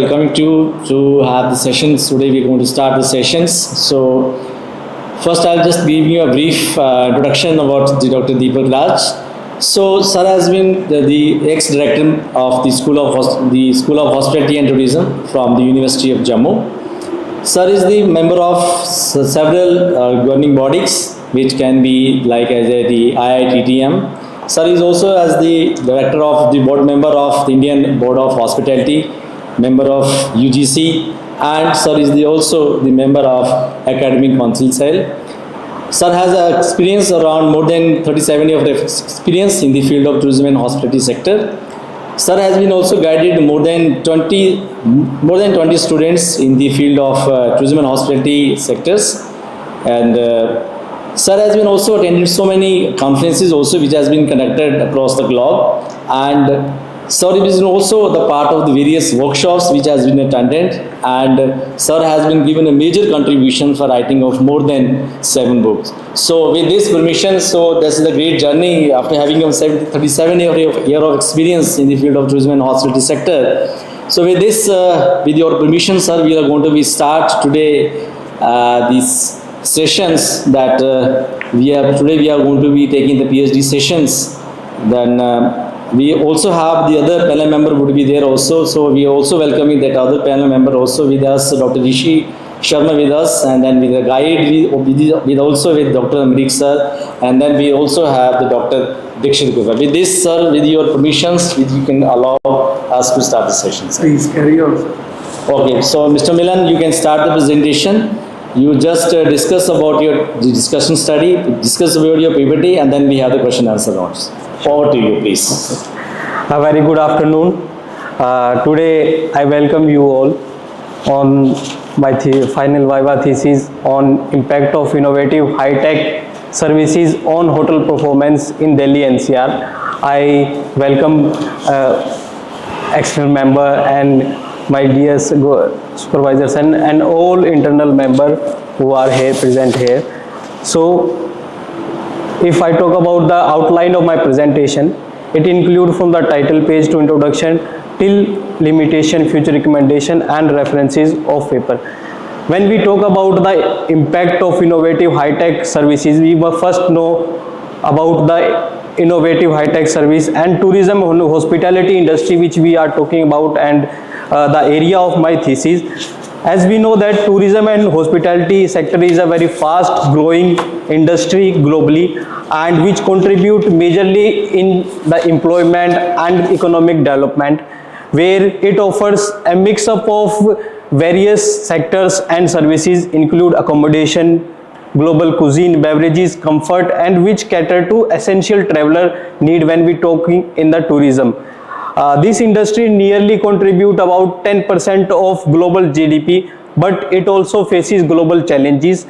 Welcoming to have the sessions. Today we're going to start the sessions. So first I'll just give you a brief introduction about the Dr. Deepak Raj. So sir has been the ex-director of the School of Hospitality and Tourism from the University of Jammu. Sir is the member of several governing bodies, which can be like as the IITTM. Sir is also as the director of the board member of the Indian Board of Hospitality, member of UGC, and sir is also the member of Academic Council Cell. Sir has experience around more than 37 years of experience in the field of tourism and hospitality sector. Sir has been also guided more than 20 students in the field of tourism and hospitality sectors, and sir has been also attended so many conferences also which has been conducted across the globe, and sir is also the part of the various workshops which has been attended, and sir has been given a major contribution for writing of more than 7 books. So with this permission, so this is a great journey after having 37 years of experience in the field of tourism and hospitality sector. So with this, with your permission, sir, we are going to start today these sessions that today we are going to be taking the PhD sessions. Then we also have the other panel member would be there also. So we are also welcoming that other panel member also with us, Dr. Rishi Sharma with us, and then with the guide with also with Dr. Amrik sir, and then we also have the Dr. Dikshit Gupta. With this, sir, with your permissions, you can allow us to start the session, sir. Please carry on. Okay, so Mr. Milan, you can start the presentation. You just discuss about the discussion study, discuss about your PPT, and then we have the question answer rounds. Forward to you, please. A very good afternoon. Today I welcome you all on my final Viva thesis on impact of innovative high-tech services on hotel performance in Delhi NCR. I welcome external member and my dear supervisors and all internal member who are here present here. So if I talk about the outline of my presentation, it includes from the title page to introduction till limitation, future recommendation and references of paper. When we talk about the impact of innovative high-tech services, we must first know about the innovative high-tech service and tourism and hospitality industry which we are talking about, and the area of my thesis. As we know that tourism and hospitality sector is a very fast growing industry globally, and which contribute majorly in the employment and economic development, where it offers a mix up of various sectors and services include accommodation, global cuisine, beverages, comfort, and which cater to essential traveler need when we talking in the tourism. This industry nearly contribute about 10% of global GDP, but it also faces global challenges.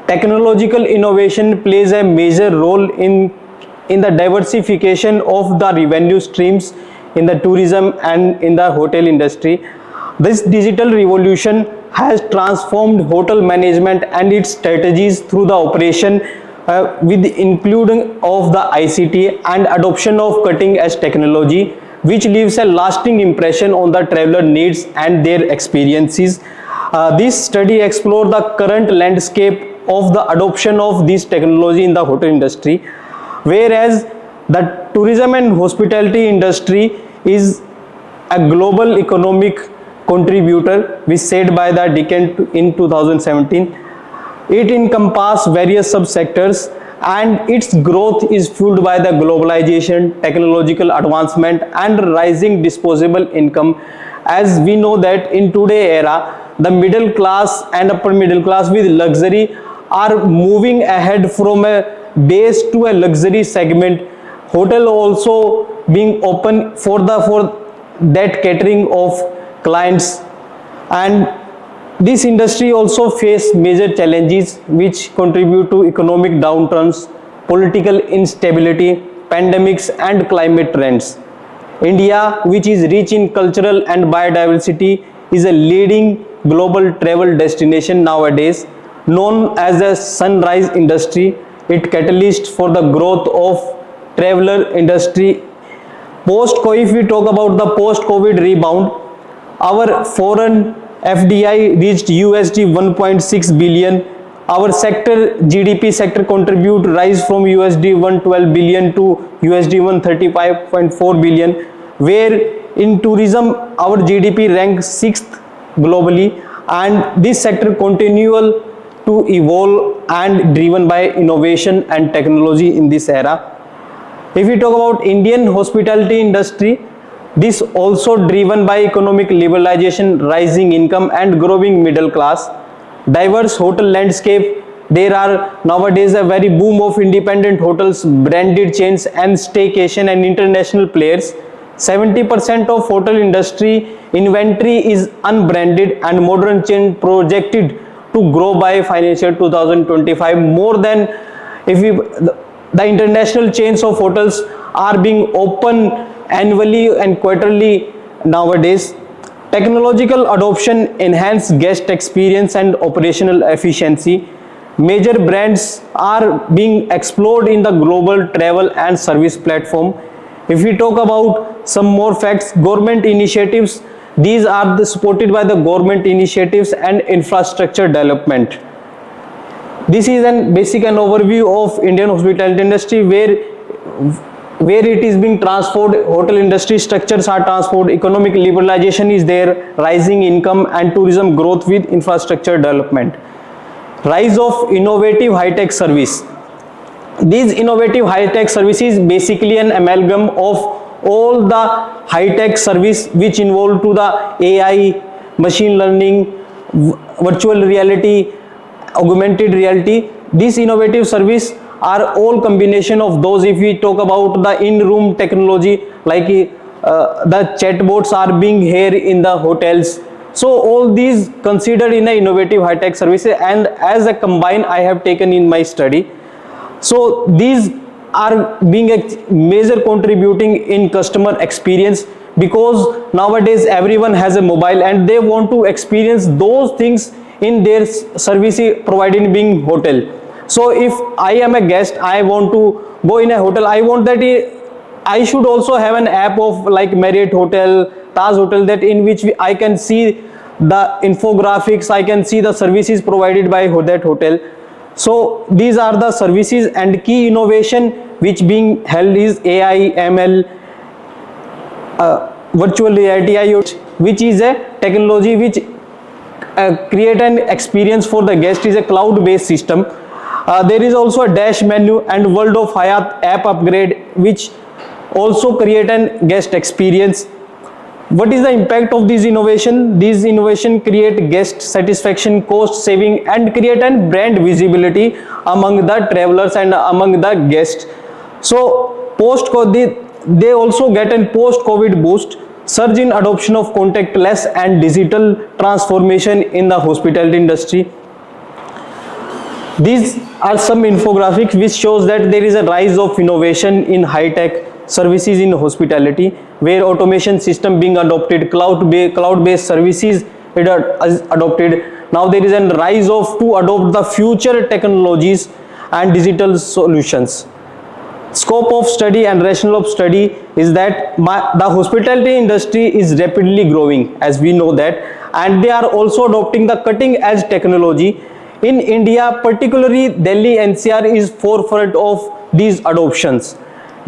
Technological innovation plays a major role in the diversification of the revenue streams in the tourism and in the hotel industry. This digital revolution has transformed hotel management and its strategies through the operation with the including of the ICT and adoption of cutting-edge technology, which leaves a lasting impression on the traveler needs and their experiences. This study explores the current landscape of the adoption of this technology in the hotel industry, whereas the tourism and hospitality industry is a global economic contributor, which said by the Deacon in 2017. It encompasses various subsectors, and its growth is fueled by the globalization, technological advancement and rising disposable income. As we know that in today's era, the middle class and upper middle class with luxury are moving ahead from a base to a luxury segment. Hotel also being open for that catering of clients, and this industry also face major challenges which contribute to economic downturns, political instability, pandemics and climate trends. India, which is rich in cultural and biodiversity, is a leading global travel destination nowadays, known as the sunrise industry. It catalyst for the growth of traveler industry. If we talk about the post-COVID rebound, Our foreign FDI reached USD 1.6 billion. Our sector GDP sector contribute rise from USD 112 billion to USD 135.4 billion, where in tourism our GDP ranks 6th globally, and this sector continual to evolve and driven by innovation and technology in this era. If we talk about Indian hospitality industry, this also driven by economic liberalization, rising income and growing middle class, diverse hotel landscape. There are nowadays a very boom of independent hotels, branded chains and staycation and international players. 70% of hotel industry inventory is unbranded, and modern chain projected to grow by financial 2025 more than if we the international chains of hotels are being open annually and quarterly nowadays. Technological adoption enhance guest experience and operational efficiency. Major brands are being explored in the global travel and service platform. If we talk about some more facts, government initiatives, these are supported by the government initiatives and infrastructure development. This is an basic and overview of Indian hospitality industry, where it is being transformed. Hotel industry structures are transformed, economic liberalization is there, rising income and tourism growth with infrastructure development. Rise of innovative high-tech service. These innovative high-tech services basically an amalgam of all the high-tech service which involve to the AI, machine learning, virtual reality, augmented reality. These innovative service are all combination of those. If we talk about the in-room technology, like the chatbots are being here in the hotels. So all these considered in a innovative high-tech services, and as a combine I have taken in my study. So these are being a major contributing in customer experience, because nowadays everyone has a mobile and they want to experience those things in their service provided being hotel. So if I am a guest, I want to go in a hotel, I want that I should also have an app of like Marriott Hotel, Taj Hotel, that in which I can see the infographics, I can see the services provided by that hotel. So these are the services, and key innovation which being held is AI, ML, virtual reality, IoT, which is a technology which create an experience for the guest, is a cloud-based system. There is also a dash menu and World of Hyatt app upgrade, which also create an guest experience. What is the impact of this innovation? These innovation create guest satisfaction, cost saving, and create an brand visibility among the travelers and among the guests. So post-COVID, they also get a post-COVID boost, surge in adoption of contactless and digital transformation in the hospitality industry. These are some infographics which shows that there is a rise of innovation in high-tech services in hospitality, where automation system being adopted, cloud-based services is adopted. Now there is a rise of to adopt the future technologies and digital solutions. Scope of study and rationale of study is that the hospitality industry is rapidly growing, as we know that, and they are also adopting the cutting-edge technology. In India, particularly Delhi NCR is forefront of these adoptions.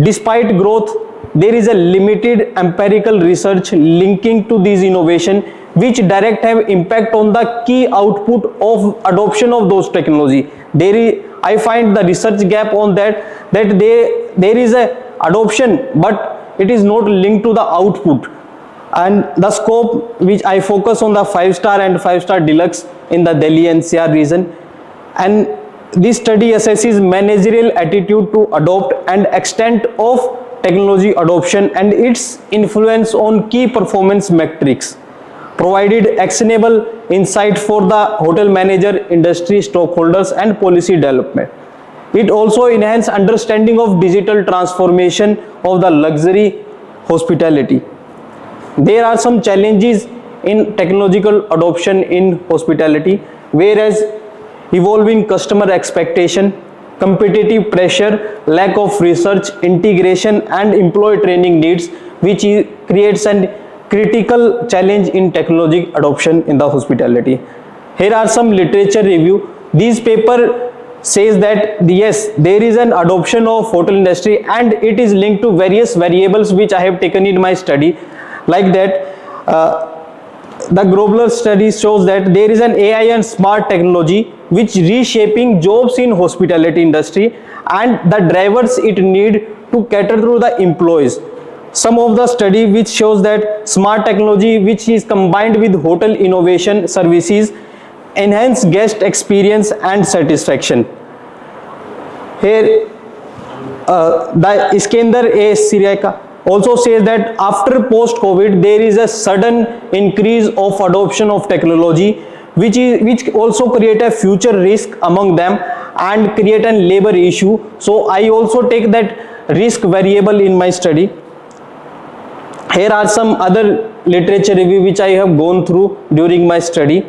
Despite growth, there is a limited empirical research linking to these innovation, which direct have impact on the key output of adoption of those technology. I find the research gap on that there is a adoption, but it is not linked to the output. And the scope which I focus on the 5-star and 5-star deluxe in the Delhi NCR region, and this study assesses managerial attitude to adopt and extent of technology adoption and its influence on key performance metrics, provided actionable insight for the hotel manager, industry stakeholders and policy development. It also enhances understanding of digital transformation of the luxury hospitality. There are some challenges in technological adoption in hospitality, whereas evolving customer expectation, competitive pressure, lack of research, integration and employee training needs, which creates an critical challenge in technology adoption in the hospitality. Here are some literature review. This paper says that yes, there is an adoption of hotel industry and it is linked to various variables which I have taken in my study. Like that, the global study shows that there is an AI and smart technology which reshaping jobs in hospitality industry and the drivers it need to cater to the employees. Some of the study which shows that smart technology which is combined with hotel innovation services enhance guest experience and satisfaction. Here the Iskandar A. Siriaka also says that after post-COVID there is a sudden increase of adoption of technology which also create a future risk among them and create a labor issue. So I also take that risk variable in my study. Here are some other literature review which I have gone through during my study.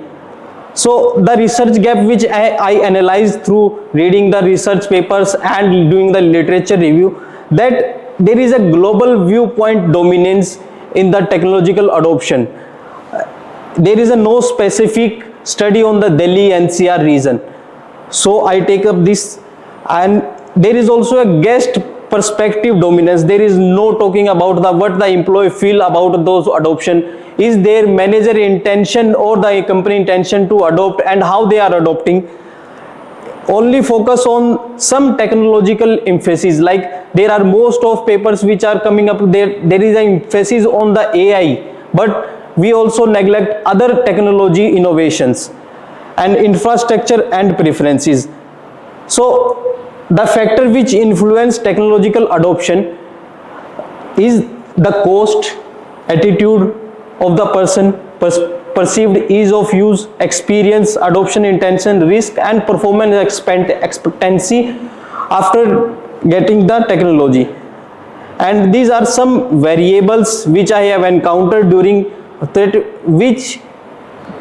So the research gap which I analyzed through reading the research papers and doing the literature review, that there is a global viewpoint dominance in the technological adoption. There is no specific study on the Delhi NCR region. So I take up this, and there is also a guest perspective dominance. There is no talking about what the employee feel about those adoption. Is their manager intention or the company intention to adopt and how they are adopting. Only focus on some technological emphasis, like there are most of papers which are coming up there is an emphasis on the AI, but we also neglect other technology innovations and infrastructure and preferences. So the factor which influence technological adoption is the cost, attitude of the person, perceived ease of use, experience, adoption intention, risk and performance expectancy after getting the technology. And these are some variables which I have encountered during that, which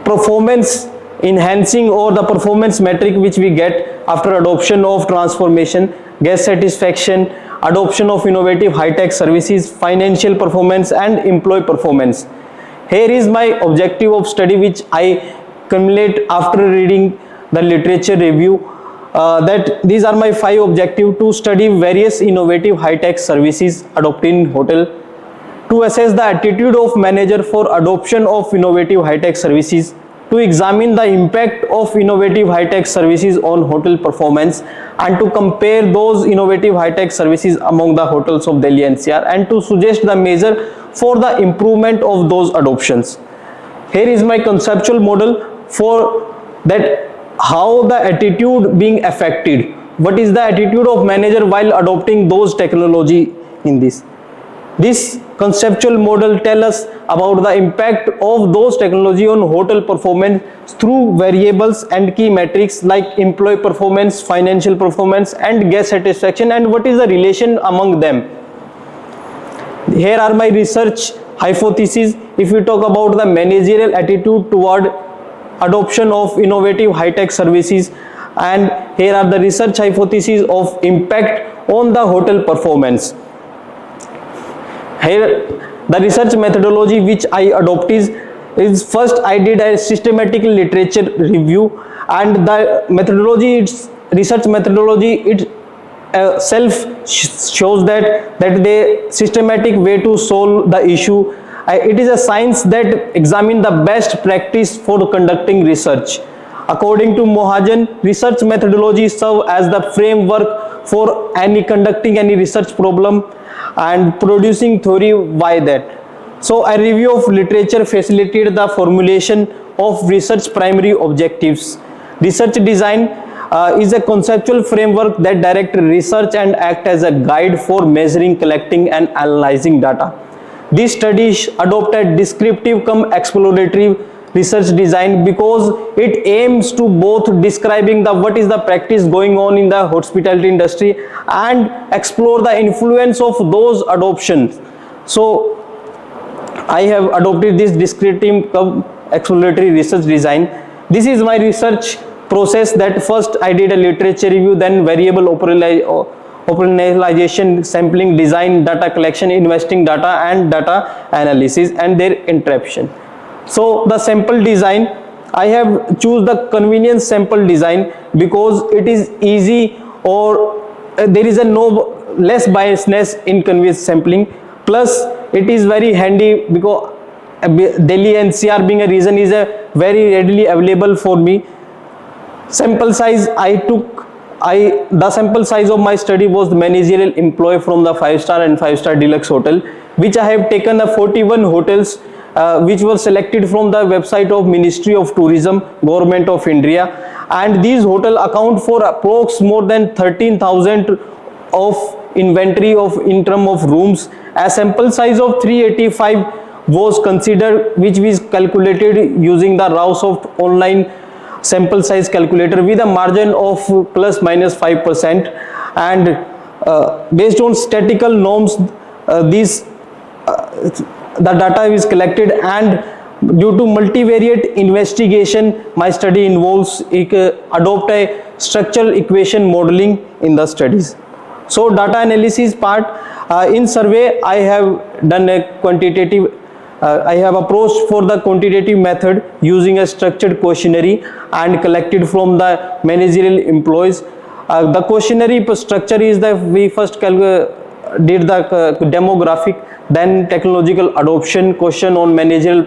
performance enhancing or the performance metric which we get after adoption of transformation, guest satisfaction, adoption of innovative high-tech services, financial performance and employee performance. Here is my objective of study which I cumulate after reading the literature review, that these are my 5 objectives: to study various innovative high-tech services adopted in hotel, to assess the attitude of manager for adoption of innovative high-tech services, to examine the impact of innovative high-tech services on hotel performance, and to compare those innovative high-tech services among the hotels of Delhi NCR, and to suggest the measure for the improvement of those adoptions. Here is my conceptual model for that, how the attitude being affected. What is the attitude of manager while adopting those technology in this? This conceptual model tell us about the impact of those technology on hotel performance through variables and key metrics like employee performance, financial performance and guest satisfaction, and what is the relation among them. Here are my research hypotheses. If we talk about the managerial attitude toward adoption of innovative high-tech services, and here are the research hypotheses of impact on the hotel performance. Here the research methodology which I adopt is first I did a systematic literature review, and the methodology, its research methodology, it self shows that the systematic way to solve the issue. It is a science that examines the best practice for conducting research. According to Mohajan, research methodology serve as the framework for conducting any research problem and producing theory. Why that? So a review of literature facilitated the formulation of research primary objectives. Research design is a conceptual framework that directs research and act as a guide for measuring, collecting and analyzing data. This study adopted descriptive cum exploratory research design because it aims to both describing what is the practice going on in the hospitality industry and explore the influence of those adoptions. So I have adopted this descriptive cum exploratory research design. This is my research process, that first I did a literature review, then variable operationalization, sampling, design, data collection, investing data, and data analysis and their interpretation. So the sample design, I have choose the convenience sample design because it is easy, or there is a no less biasness in convenience sampling, plus it is very handy because Delhi NCR being a region is a very readily available for me. Sample size the sample size of my study was the managerial employee from the 5-star and 5-star deluxe hotel, which I have taken the 41 hotels which were selected from the website of Ministry of Tourism, Government of India, and these hotels account for approx more than 13,000 of inventory of in term of rooms. A sample size of 385 was considered, which was calculated using the Rausoft online sample size calculator with a margin of plus minus 5%, and based on statistical norms the data is collected, and due to multivariate investigation my study involves adopt a structural equation modeling in the studies. So data analysis part, in survey I have done a quantitative I have approached for the quantitative method using a structured questionnaire and collected from the managerial employees. The questionnaire structure is that we first did the demographic, then technological adoption, question on managerial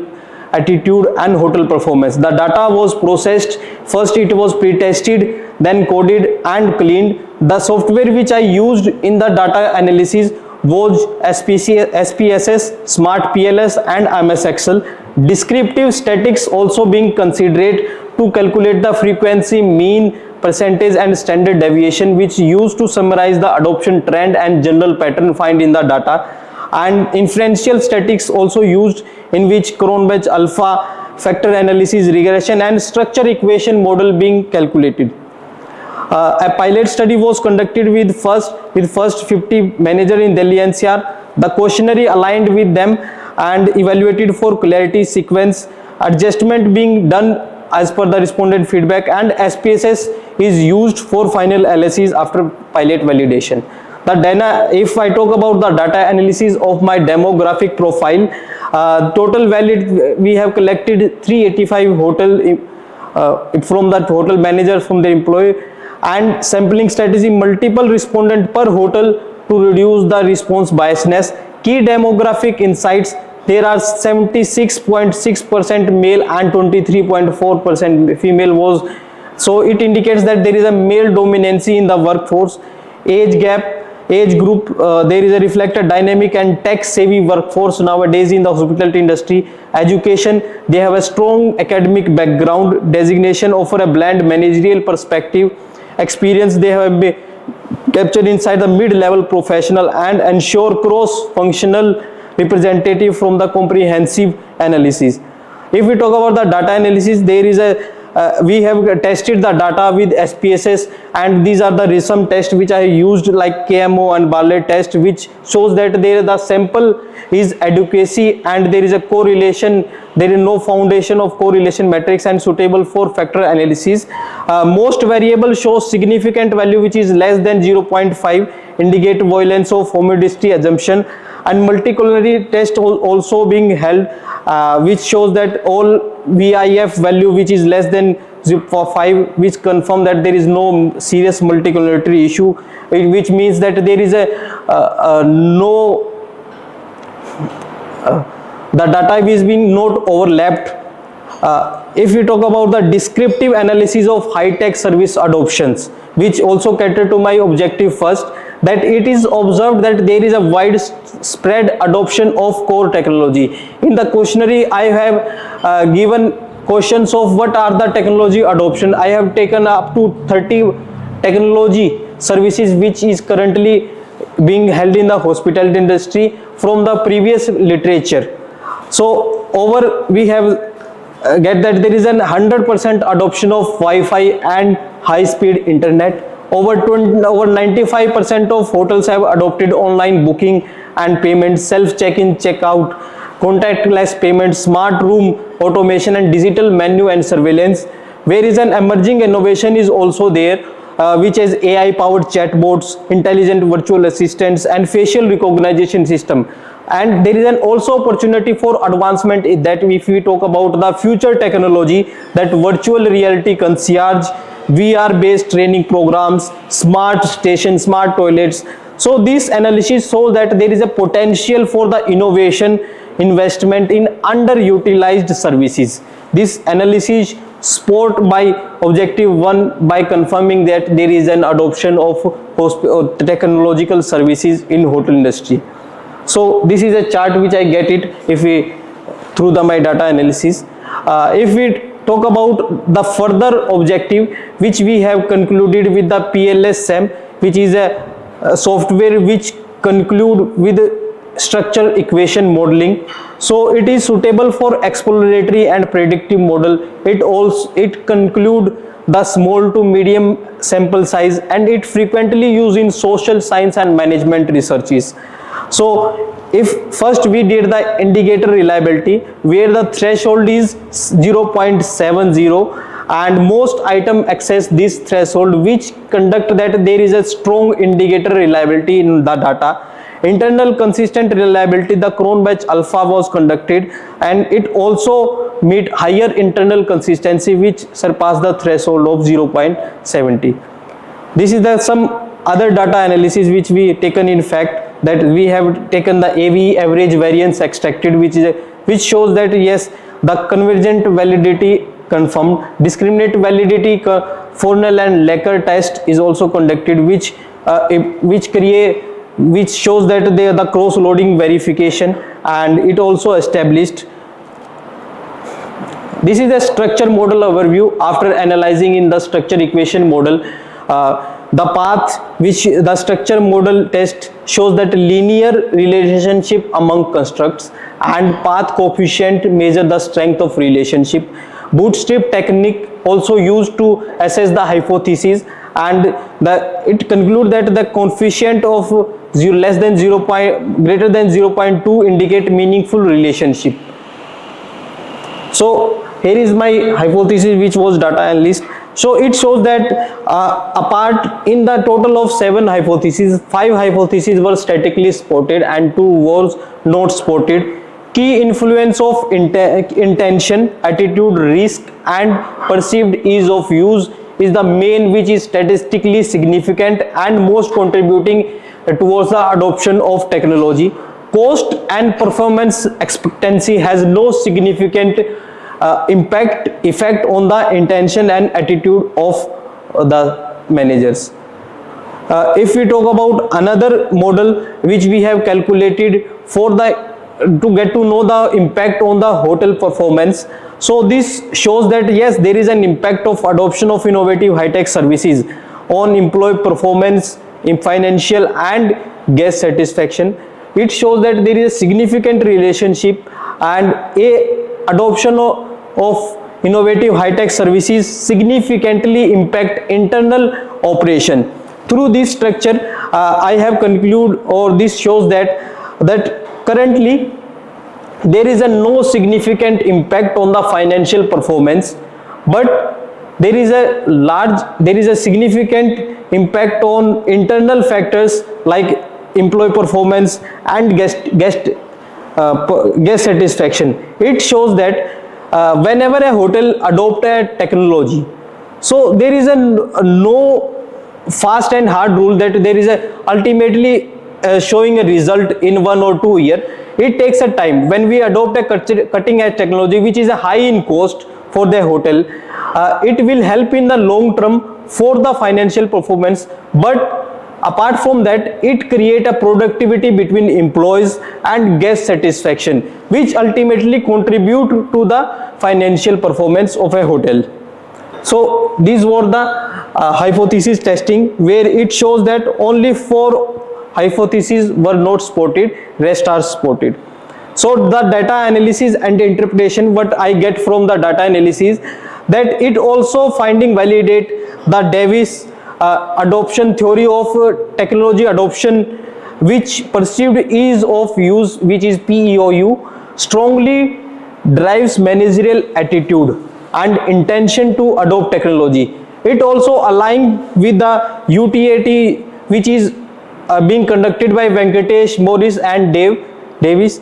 attitude and hotel performance. The data was processed, first it was pre-tested, then coded and cleaned. The software which I used in the data analysis was SPSS, Smart PLS and MS Excel. Descriptive statistics also being considered to calculate the frequency, mean, percentage and standard deviation, which used to summarize the adoption trend and general pattern find in the data. And inferential statistics also used, in which Cronbach alpha, factor analysis, regression and structure equation model being calculated. A pilot study was conducted with first 50 manager in Delhi NCR. The questionnaire aligned with them and evaluated for clarity, sequence, adjustment being done as per the respondent feedback, and SPSS is used for final analysis after pilot validation. The data, if I talk about the data analysis of my demographic profile, total valid we have collected 385 hotel from the hotel manager, from the employee, and sampling strategy multiple respondent per hotel to reduce the response biasness. Key demographic insights, there are 76.6% male and 23.4% female was, so it indicates that there is a male dominancy in the workforce. Age gap, age group, there is a reflected dynamic and tech savvy workforce nowadays in the hospitality industry. Education, they have a strong academic background. Designation offer a blend managerial perspective. Experience, they have been captured inside the mid-level professional and ensure cross-functional representative from the comprehensive analysis. If we talk about the data analysis, there is a we have tested the data with SPSS, and these are the recent tests which I used, like KMO and Bartlett test, which shows that the sample is adequacy and there is a correlation, there is no foundation of correlation matrix and suitable for factor analysis. Most variable shows significant value which is less than 0.5, indicate violence of homodicity assumption, and multicollinearity test also being held, which shows that all VIF value which is less than 0.5, which confirm that there is no serious multicollinearity issue, which means that there is a the data is being not overlapped. If we talk about the descriptive analysis of high-tech service adoptions, which also cater to my objective first, that it is observed that there is a widespread adoption of core technology. In the questionnaire, I have given questions of what are the technology adoption. I have taken up to 30 technology services which is currently being held in the hospitality industry from the previous literature. So over we have get that there is an 100% adoption of Wi-Fi and high-speed internet. Over 95% of hotels have adopted online booking and payment, self check-in, check-out, contactless payment, smart room automation and digital menu and surveillance. Where is an emerging innovation is also there. which is AI powered chatbots, intelligent virtual assistants, and facial recognition system. And there is an also opportunity for advancement in that if we talk about the future technology, that virtual reality concierge, VR based training programs, smart stations, smart toilets. So this analysis shows that there is a potential for the innovation investment in underutilized services. This analysis support by objective 1 by confirming that there is an adoption of technological services in hotel industry. So this is a chart which I get it if we through my data analysis. If we talk about the further objective which we have concluded with the PLS-SAM, which is a software which conclude with structure equation modeling. So it is suitable for exploratory and predictive model. It conclude the small to medium sample size, and it frequently used in social science and management researches. So if first we did the indicator reliability, where the threshold is 0.70 and most item access this threshold, which conduct that there is a strong indicator reliability in the data. Internal consistent reliability, the cron batch alpha was conducted, and it also meet higher internal consistency which surpass the threshold of 0.70. This is the some other data analysis which we taken. In fact, that we have taken the AV average variance extracted, which shows that yes, the convergent validity confirmed, discriminate validity Fornell and Lecker test is also conducted, which shows that the cross loading verification, and it also established. This is a structure model overview. After analyzing in the structure equation model, the path which the structure model test shows that linear relationship among constructs, and path coefficient measure the strength of relationship. Bootstrap technique also used to assess the hypothesis, and it conclude that the coefficient of greater than 0.2 indicate meaningful relationship. So here is my hypothesis, which was data analyst. So it shows that apart in the total of 7 hypotheses, 5 hypotheses were statically spotted and 2 was not spotted. Key influence of intention, attitude, risk, and perceived ease of use is the main which is statistically significant and most contributing towards the adoption of technology. Cost and performance expectancy has no significant effect on the intention and attitude of the managers. If we talk about another model which we have calculated for to get to know the impact on the hotel performance. So this shows that yes, there is an impact of adoption of innovative high-tech services on employee performance, in financial and guest satisfaction. It shows that there is a significant relationship, and adoption of innovative high-tech services significantly impact internal operation. Through this structure, I have concluded, or this shows that currently there is no significant impact on the financial performance, but there is a significant impact on internal factors like employee performance and guest satisfaction. It shows that whenever a hotel adopt a technology, so there is no fast and hard rule that there is ultimately showing a result in 1 or 2 years. It takes a time. When we adopt a cutting edge technology which is a high in cost for the hotel, it will help in the long term for the financial performance, but apart from that, it create a productivity between employees and guest satisfaction, which ultimately contribute to the financial performance of a hotel. So these were the hypothesis testing, where it shows that only 4 hypotheses were not spotted, rest are spotted. So the data analysis and interpretation, what I get from the data analysis, that it also finding validate the Davis adoption theory of technology adoption, which perceived ease of use, which is PEOU, strongly drives managerial attitude and intention to adopt technology. It also aligned with the UTAT, which is being conducted by Venkatesh, Morris and Davis,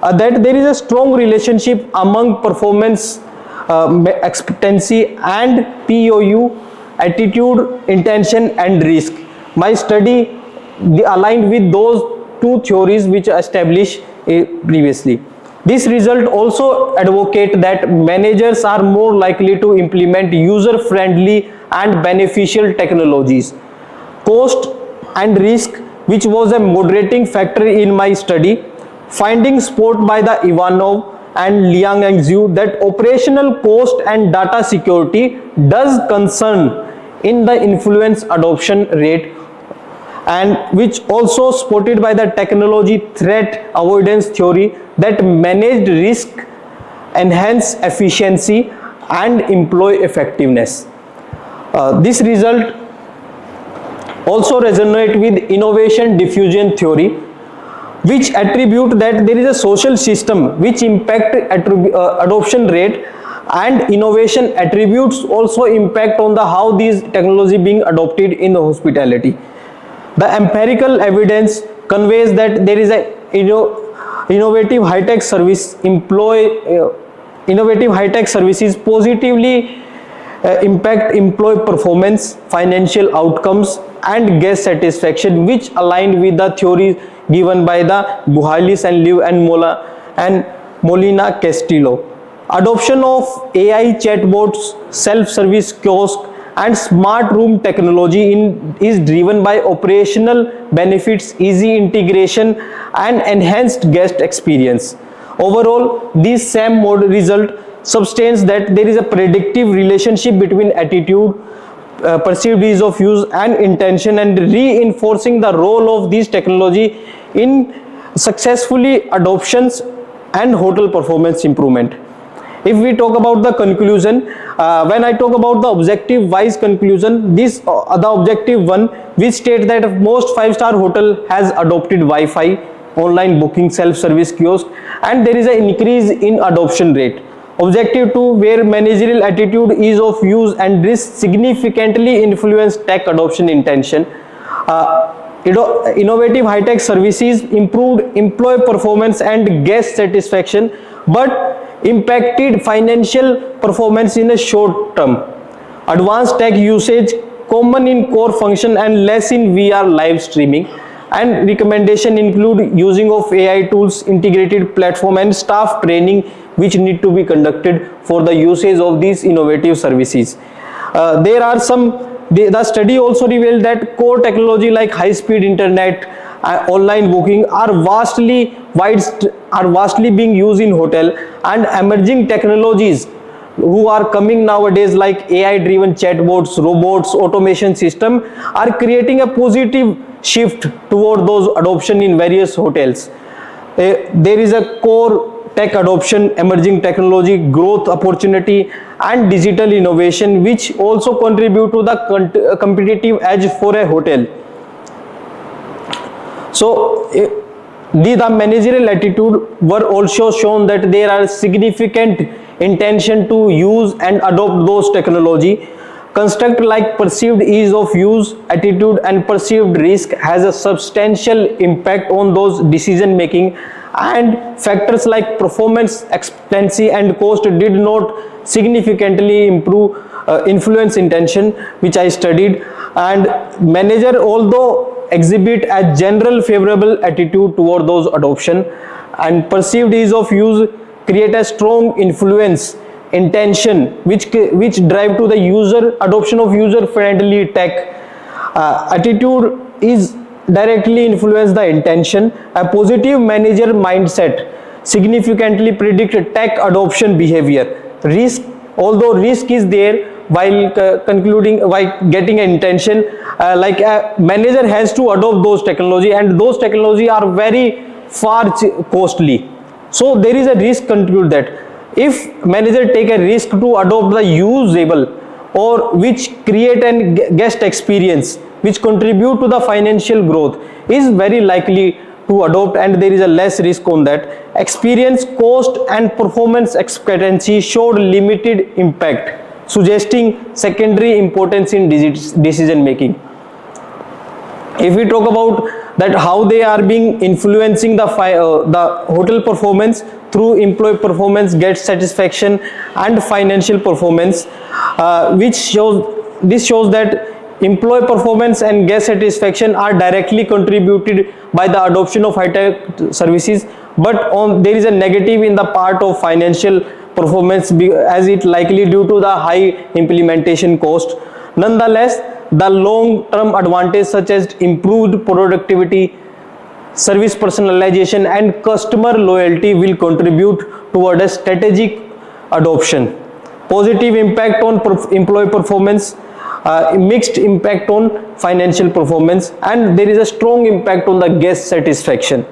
that there is a strong relationship among performance expectancy and POU, attitude, intention and risk. My study aligned with those two theories which I established previously. This result also advocate that managers are more likely to implement user-friendly and beneficial technologies. Cost and risk, which was a moderating factor in my study, findings support by the Ivanov and Liang and Zhu that operational cost and data security does concern in the influence adoption rate, and which also supported by the technology threat avoidance theory that managed risk, enhance efficiency and employee effectiveness. This result also resonate with innovation diffusion theory, which attribute that there is a social system which impact adoption rate, and innovation attributes also impact on the how these technology being adopted in the hospitality. The empirical evidence conveys that there is a innovative high-tech services positively impact employee performance, financial outcomes and guest satisfaction, which aligned with the theory given by the Buhalis and Liu and Molina Castillo. Adoption of AI chatbots, self-service kiosk and smart room technology is driven by operational benefits, easy integration and enhanced guest experience. Overall, this same model result substantiates that there is a predictive relationship between attitude, perceived ease of use and intention, and reinforcing the role of these technology in successfully adoptions and hotel performance improvement. If we talk about the conclusion, when I talk about the objective wise conclusion, this the objective one, which states that most 5-star hotel has adopted Wi-Fi, online booking, self-service kiosk, and there is an increase in adoption rate. Objective 2, where managerial attitude, ease of use and risk significantly influence tech adoption intention. Innovative high-tech services improved employee performance and guest satisfaction, but impacted financial performance in a short term. Advanced tech usage common in core function and less in VR live streaming. And recommendation include using of AI tools, integrated platform and staff training, which need to be conducted for the usage of these innovative services. There are some, the study also revealed that core technology like high-speed internet, online booking are vastly being used in hotel, and emerging technologies who are coming nowadays like AI driven chatbots, robots, automation system are creating a positive shift toward those adoption in various hotels. There is a core tech adoption, emerging technology, growth opportunity and digital innovation, which also contribute to the competitive edge for a hotel. So the managerial attitude were also shown that there are significant intention to use and adopt those technology. Construct like perceived ease of use, attitude and perceived risk has a substantial impact on those decision making, and factors like performance, expectancy and cost did not significantly influence intention, which I studied. And manager although exhibit a general favorable attitude toward those adoption, and perceived ease of use create a strong influence intention which drive to the user adoption of user friendly tech. Attitude is directly influence the intention. A positive manager mindset significantly predict tech adoption behavior. Risk, although risk is there while getting an intention, like a manager has to adopt those technology, and those technology are very far costly, so there is a risk contribute that if manager take a risk to adopt the usable or which create an guest experience which contribute to the financial growth, is very likely to adopt, and there is a less risk on that. Experience, cost and performance expectancy showed limited impact suggesting secondary importance in decision making. If we talk about that how they are being influencing the hotel performance through employee performance, guest satisfaction and financial performance, this shows that employee performance and guest satisfaction are directly contributed by the adoption of high-tech services, but there is a negative in the part of financial performance as it likely due to the high implementation cost. Nonetheless, the long-term advantage such as improved productivity, service personalization and customer loyalty will contribute toward a strategic adoption. Positive impact on employee performance, mixed impact on financial performance, and there is a strong impact on the guest satisfaction.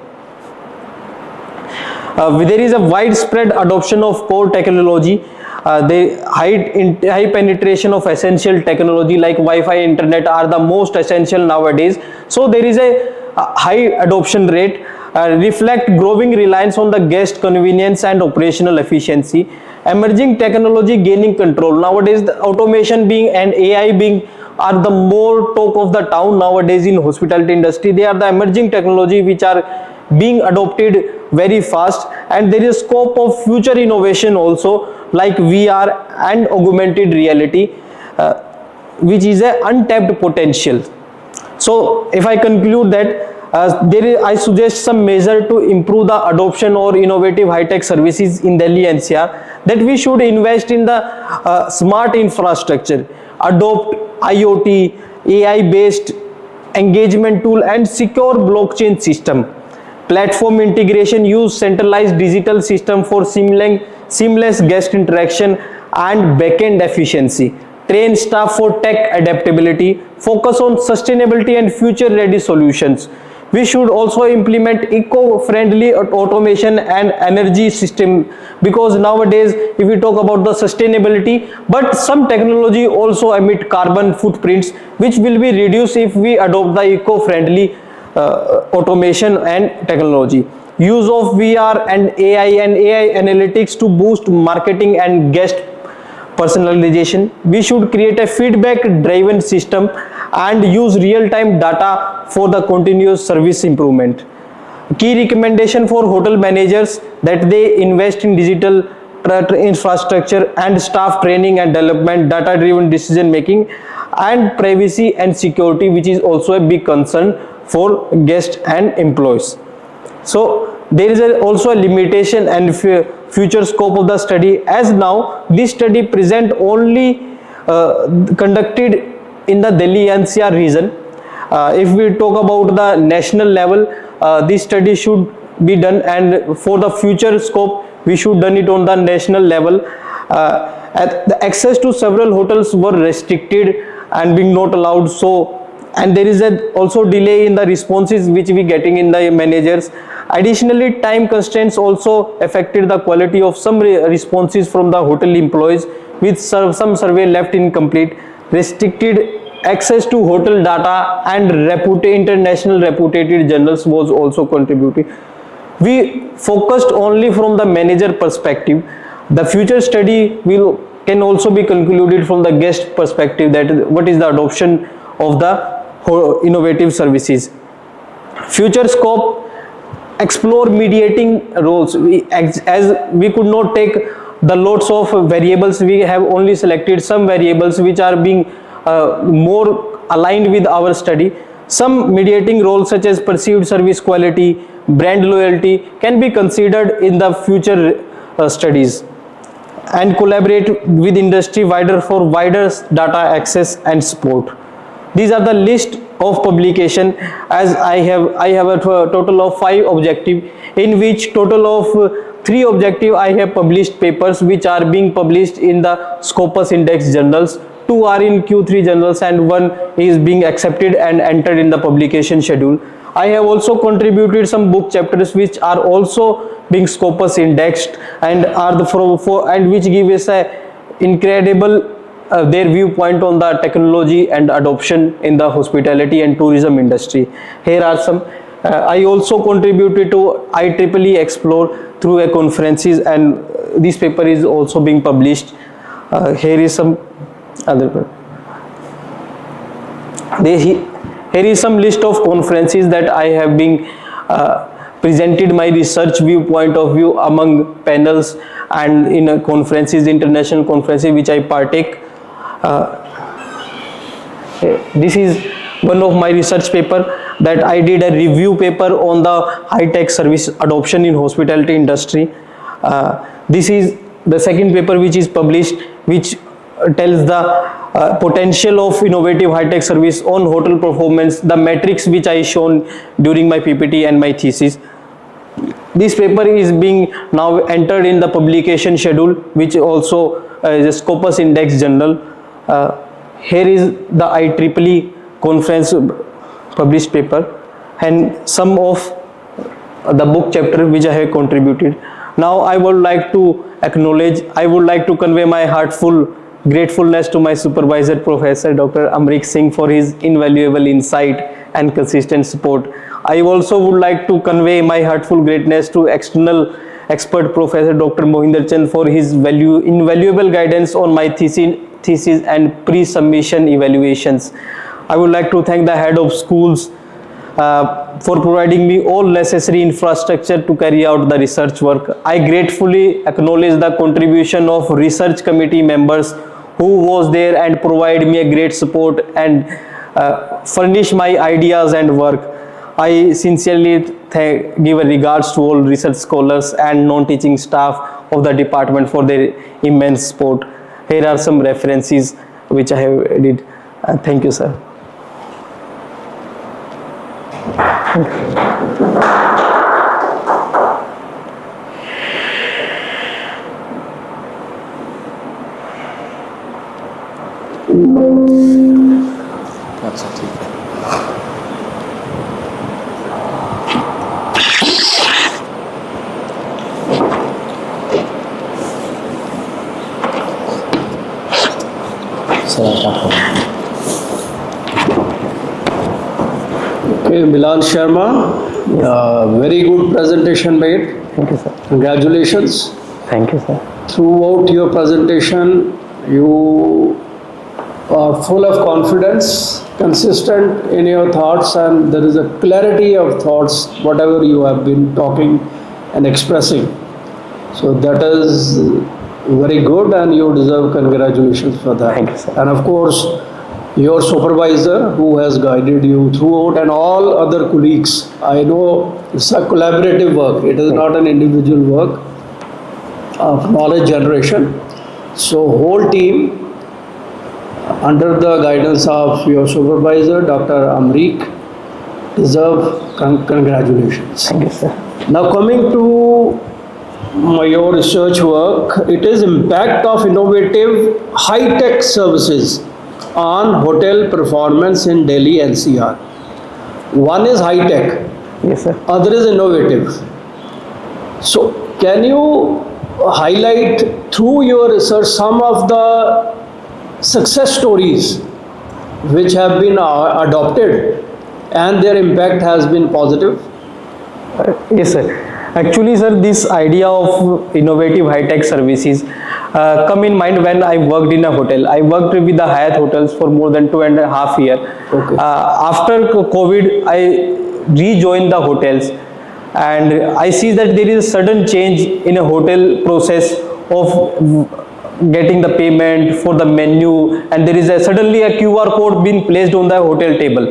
There is a widespread adoption of core technology. The high penetration of essential technology like Wi-Fi, internet are the most essential nowadays. So there is a high adoption rate, reflect growing reliance on the guest convenience and operational efficiency. Emerging technology gaining control. Nowadays the automation being and AI being are the more talk of the town nowadays in hospitality industry. They are the emerging technology which are being adopted very fast, and there is scope of future innovation also like VR and augmented reality, which is a untapped potential. So if I conclude that I suggest some measure to improve the adoption or innovative high-tech services in Delhi NCR, that we should invest in the smart infrastructure, adopt IoT, AI-based engagement tool and secure blockchain system. Platform integration, use centralized digital system for seamless guest interaction and backend efficiency. Train staff for tech adaptability, focus on sustainability and future-ready solutions. We should also implement eco-friendly automation and energy system, because nowadays if we talk about the sustainability, but some technology also emit carbon footprints which will be reduced if we adopt the eco-friendly automation and technology. Use of VR and AI analytics to boost marketing and guest personalization. We should create a feedback driven system and use real-time data for the continuous service improvement. Key recommendation for hotel managers that they invest in digital infrastructure and staff training and development, data driven decision making, and privacy and security, which is also a big concern for guests and employees. So there is also a limitation and future scope of the study, as now this study present only conducted in the Delhi NCR region. If we talk about the national level, this study should be done, and for the future scope we should done it on the national level. The access to several hotels were restricted and being not allowed, so and there is also delay in the responses which we getting in the managers. Additionally, time constraints also affected the quality of some responses from the hotel employees, with some survey left incomplete. Restricted access to hotel data and international reputed journals was also contributing. We focused only from the manager perspective. The future study can also be concluded from the guest perspective, that what is the adoption of the innovative services. Future scope, explore mediating roles. As we could not take the lots of variables, we have only selected some variables which are being more aligned with our study. Some mediating roles such as perceived service quality, brand loyalty can be considered in the future studies, and collaborate with industry wider for wider data access and support. These are the list of publication, as I have a total of 5 objective, in which total of 3 objective I have published papers which are being published in the Scopus Index journals, 2 are in Q3 journals, and 1 is being accepted and entered in the publication schedule. I have also contributed some book chapters which are also being Scopus indexed and are and which give us a incredible their viewpoint on the technology and adoption in the hospitality and tourism industry. Here are some. I also contributed to IEEE Explore through a conferences, and this paper is also being published. Here is some other. Here is some list of conferences that I have been presented my research viewpoint of view among panels and in conferences, international conferences which I partake. This is one of my research paper that I did a review paper on the high-tech service adoption in hospitality industry. This is the second paper which is published, which tells the potential of innovative high-tech service on hotel performance, the metrics which I shown during my PPT and my thesis. This paper is being now entered in the publication schedule, which also is a Scopus Index Journal. Here is the IEEE conference published paper and some of the book chapter which I have contributed. Now I would like to acknowledge, I would like to convey my heartful gratefulness to my supervisor, Professor Dr. Amrik Singh, for his invaluable insight and consistent support. I also would like to convey my heartful greatness to external expert Professor Dr. Mohinder Chand for his invaluable guidance on my thesis and pre-submission evaluations. I would like to thank the head of schools for providing me all necessary infrastructure to carry out the research work. I gratefully acknowledge the contribution of research committee members who was there and provide me a great support and furnish my ideas and work. I sincerely give a regards to all research scholars and non-teaching staff of the department for their immense support. Here are some references which I have did. Thank you, sir. अच्छा ठीक है. Okay, Milan Sharma, very good presentation made. Thank you, sir. Congratulations. Thank you, sir. Throughout your presentation, you are full of confidence, consistent in your thoughts, and there is a clarity of thoughts, whatever you have been talking and expressing. So that is very good, and you deserve congratulations for that. Thank you, sir. And of course, your supervisor who has guided you throughout, and all other colleagues. I know it's a collaborative work. It is not an individual work of knowledge generation. So whole team under the guidance of your supervisor, Dr. Amrik, deserve congratulations. Thank you, sir. Now coming to your research work, it is impact of innovative high-tech services on hotel performance in Delhi NCR. One is high-tech, Yes, sir. other is innovative. So can you highlight through your research some of the success stories which have been adopted and their impact has been positive? Yes, sir. Actually, sir, this idea of innovative high-tech services come in mind when I worked in a hotel. I worked with the Hyatt hotels for more than 2.5 years. Okay. After COVID, I rejoined the hotels, and I see that there is a sudden change in a hotel process of getting the payment for the menu, and there is suddenly a QR code being placed on the hotel table.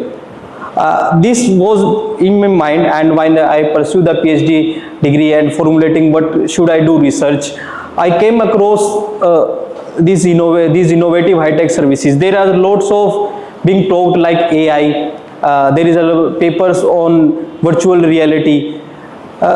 This was in my mind, and when I pursued the PhD degree and formulating what should I do research, I came across these innovative high-tech services. There are lots of being talked like AI. There is a papers on virtual reality.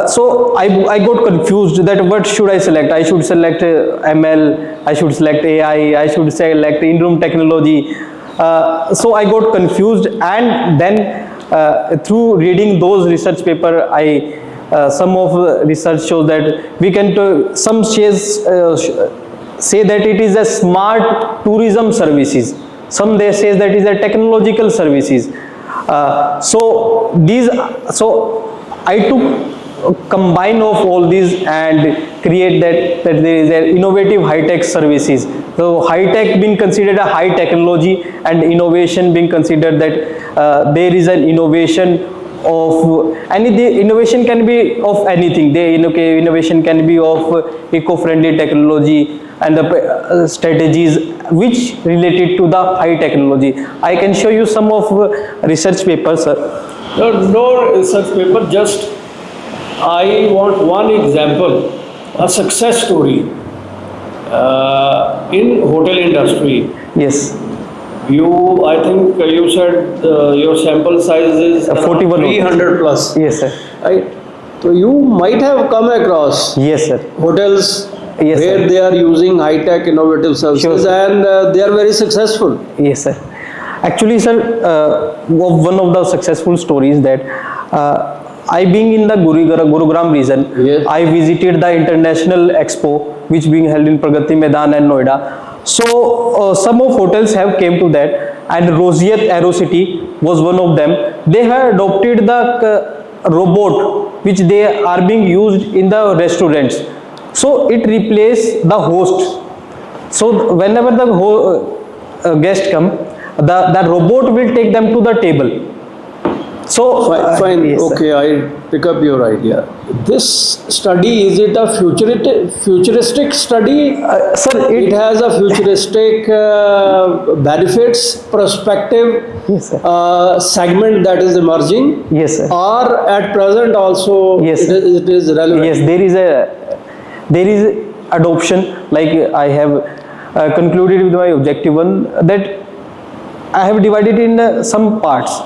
So I got confused that what should I select? I should select ML, I should select AI, I should select in-room technology. So I got confused, and then through reading those research paper, some of the research shows that we can some say that it is a smart tourism services. Some they say that it is a technological services. So I took combine of all these and create that there is an innovative high-tech services So high tech being considered a high technology, and innovation being considered that there is an innovation of the innovation can be of anything. Innovation can be of eco-friendly technology and the strategies which related to the high technology. I can show you some of research papers, sir. No research paper, just I want one example, a success story in hotel industry. Yes, I think you said your sample size is 41 300 plus. yes sir. Right? So you might have come across Yes sir. hotels Yes, where sir. they are using high-tech innovative services, Sure, and they are very successful. Yes, sir. Actually, sir, one of the successful stories that I being in the Gurugram region, Yes. I visited the international expo which being held in Pragati Maidan and Noida. So some of hotels have came to that, and Rosyth Aerocity was one of them. They have adopted the robot which they are being used in the restaurants. So it replaces the host. So whenever the guest come, the robot will take them to the table. So Fine. yes, sir. Okay, I pick up your idea. This study, is it a futuristic study? Sir, It has a futuristic benefits perspective Yes, sir. segment that is emerging, Yes, sir. or at present also Yes, it is relevant. Yes, there is adoption. Like I have concluded with my objective one, that I have divided in some parts.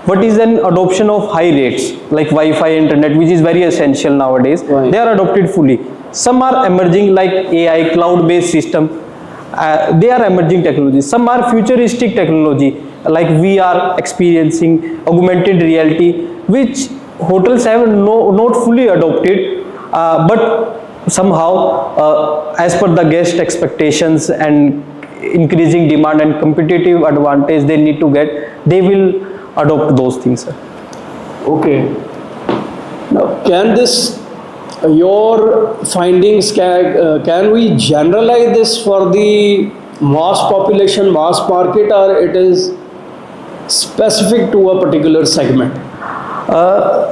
What is an adoption of high rates like Wi-Fi, internet, which is very essential nowadays. Right. They are adopted fully. Some are emerging like AI, cloud-based system. They are emerging technologies. Some are futuristic technology like VR, experiencing, augmented reality, which hotels have not fully adopted, but somehow as per the guest expectations and increasing demand and competitive advantage they need to get, they will adopt those things, sir. Okay. Now, can this your findings can we generalize this for the mass population, mass market, or it is specific to a particular segment?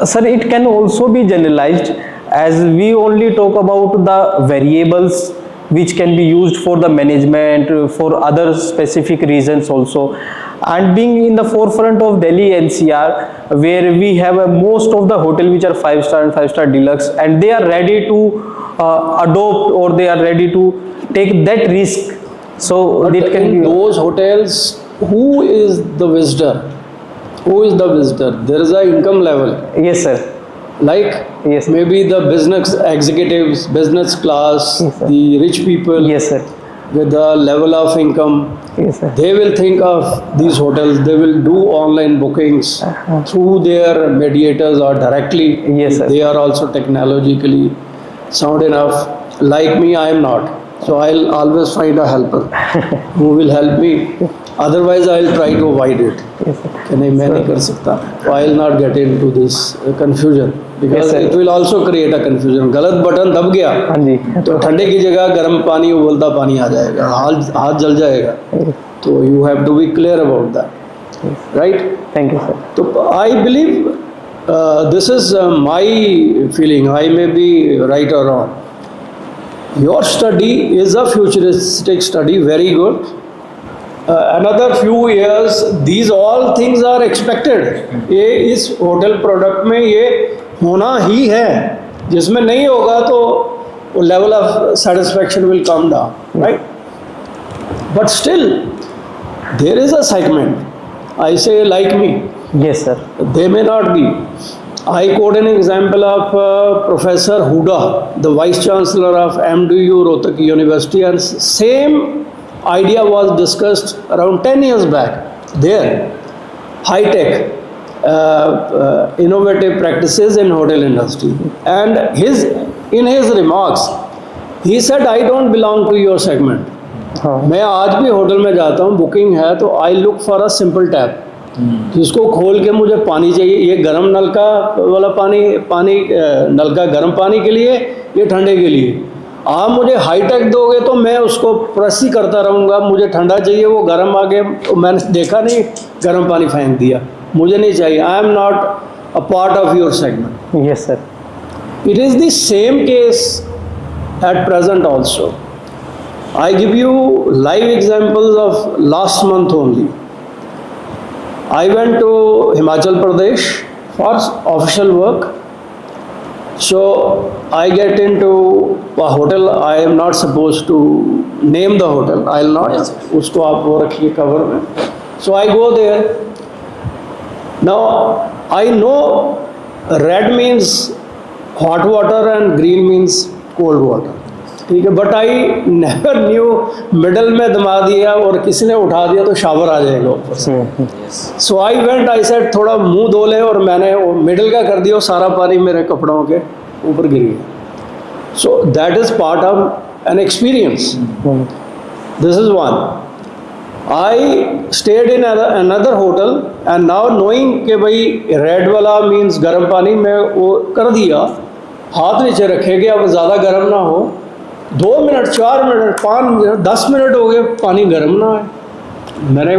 Sir, it can also be generalized, as we only talk about the variables which can be used for the management, for other specific reasons also. And being in the forefront of Delhi NCR, where we have most of the hotel which are 5-star and 5-star deluxe, and they are ready to adopt, or they are ready to take that risk. So But it can in be those hotels, who is the visitor? Who is the visitor? There is an income level. yes, sir. Like Yes. maybe the business executives, business class, Yes, sir. the rich people Yes, sir. with a level of income, Yes, sir. they will think of these hotels. They will do online bookings through their mediators or directly. Yes, sir. They are also technologically sound enough. Like me, I am not. So I'll always find a helper who will help me. Otherwise, I'll try to avoid it. Yes, sir. कि नहीं मैं नहीं कर सकता. So I'll not get into this confusion, because Yes, sir. it will also create a confusion. गलत button दब गया हाँ जी. तो ठंडे की जगह गर्म पानी, उबलता पानी आ जाएगा, हाथ जल जाएगा. तो you have to be clear about that, right? Thank you, sir. So I believe this is my feeling. I may be right or wrong. Your study is a futuristic study, very good. Another few years, these all things are expected. ये इस hotel product में ये होना ही है. जिसमें नहीं होगा तो level of satisfaction will come down, right? But still, there is a segment. I say like me. Yes, sir. They may not be. I quote an example of Professor Huda, the Vice Chancellor of MDU Rohtak University, and same idea was discussed around 10 years back. There, high-tech, innovative practices in hotel industry. And in his remarks, he said, I don't belong to your segment. हाँ. मैं आज भी hotel में जाता हूँ, booking है तो I look for a simple tap, जिसको खोल के मुझे पानी चाहिए. ये गर्म नलका वाला पानी नलका गर्म पानी के लिए, ये ठंडे के लिए. आप मुझे हाई टेक दोगे तो मैं उसको प्रेस ही करता रहूँगा, मुझे ठंडा चाहिए, वो गर्म आ गया तो मैंने देखा नहीं गर्म पानी फेंक दिया, मुझे नहीं चाहिए। आई am not a part of your segment. Yes, sir. It is the same case at present also. I give you live examples of last month only. I went to Himachal Pradesh for official work. So I get into a hotel. I am not supposed to name the hotel. I'll not. उसको आप वो रखिए cover में. So I go there. Now I know red means hot water and green means cold water, ठीक है, but I never knew middle में दमा दिया और किसी ने उठा दिया तो शावर आ जाएगा ऊपर से। सो आई वेंट, आई सेड थोड़ा मुंह धो ले, और मैंने वो मिडल का कर दिया, सारा पानी मेरे कपड़ों के ऊपर गिर गया। So that is part of an experience. This is one. I stayed in another hotel and now knowing कि भाई रेड वाला मीन्स गर्म पानी, मैं वो कर दिया, हाथ नीचे रखे कि अब ज़्यादा गर्म ना हो। 2 मिनट, 4 मिनट, 5 मिनट, 10 मिनट हो गए, पानी गर्म ना है। मैंने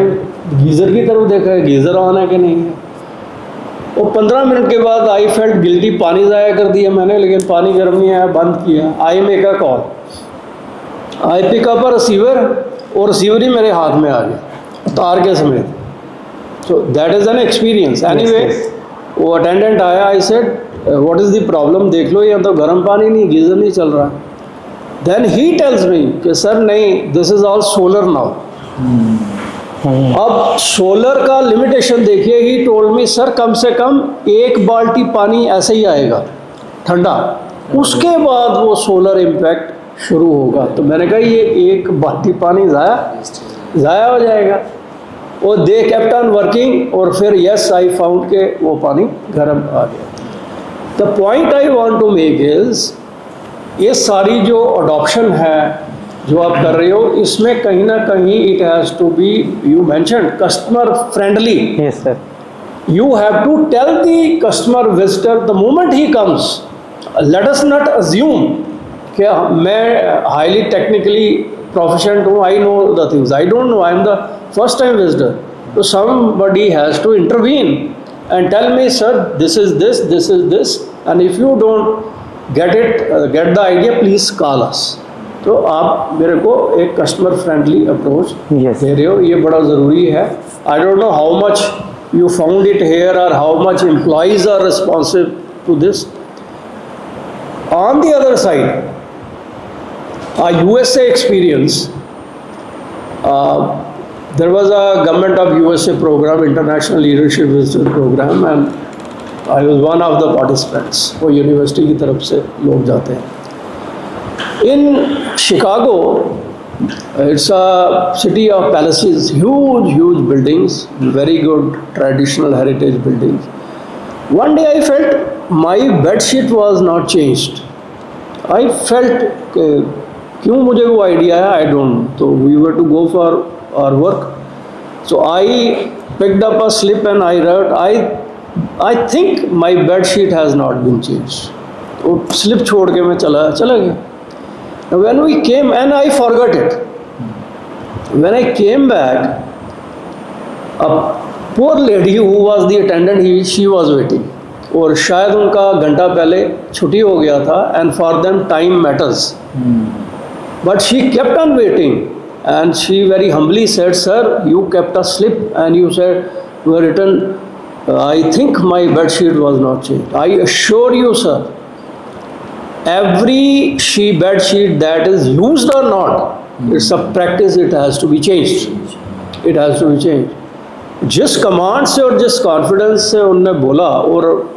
गीज़र की तरफ देखा है, गीज़र ऑन है कि नहीं है। और 15 मिनट के बाद आई फेल्ट गिल्टी, पानी ज़ाया कर दिया मैंने, लेकिन पानी गर्म नहीं आया, बंद किया। I make a call, I pick up a receiver, और रिसीवर ही मेरे हाथ में आ गया तार के समेत। So that is an experience. Anyway, वो अटेंडेंट आया, I said what is the problem, देख लो ये तो गर्म पानी नहीं, गीज़र नहीं चल रहा। देन ही टेल्स मी कि सर नहीं, this is all solar now. अब सोलर का लिमिटेशन देखिए। ही टोल्ड मी सर कम से कम 1 बाल्टी पानी ऐसे ही आएगा ठंडा, उसके बाद वो सोलर इम्पैक्ट शुरू होगा। तो मैंने कहा ये 1 बाल्टी पानी ज़ाया हो जाएगा। और दे केप्ट ऑन वर्किंग, और फिर यस आई फाउंड के वो पानी गर्म आ गया। The point I want to make is, ये सारी जो अडॉप्शन है जो आप कर रहे हो, इसमें कहीं ना कहीं it has to be, you mention, customer friendly. Yes, sir. You have to tell the customer visitor the moment he comes. Let us not assume कि मैं हाईली टेक्निकली प्रोफिशिएंट हूँ, I know the things, I don't no, I am the first time visitor. तो somebody has to intervene and tell me sir this is this, and if you don't get the idea, please call us. तो आप मेरे को एक customer friendly approach Yes. दे रहे हो, ये बड़ा ज़रूरी है। आई don't know how much you found it here or how much employees are responsive to this. On the other side, a USA experience, there was a government of USA program, International Leadership Visitor Program, and I was one of the participants. वो university की तरफ से लोग जाते हैं। In Chicago, it's a city of palaces, huge buildings, very good traditional heritage buildings. One day I felt my bed sheet was not changed. I felt क्यों मुझे वो idea है, I don't know. So we were to go for our work. So I picked up a slip and I wrote, I think my bed sheet has not been changed. वो slip छोड़ के मैं चला गया. Now when we came, and I forgot it. When I came back, a poor lady who was the attendant, she was waiting. और शायद उनका घंटा पहले छुट्टी हो गया था, and for them time matters. But she kept on waiting, and she very humbly said, "Sir, you kept a slip and you said you were written. I think my bed sheet was not changed. I assure you, sir, every bed sheet that is used or not, it's a practice, it has to be changed. It has to be changed." जिस command से और जिस confidence से उनने बोला, और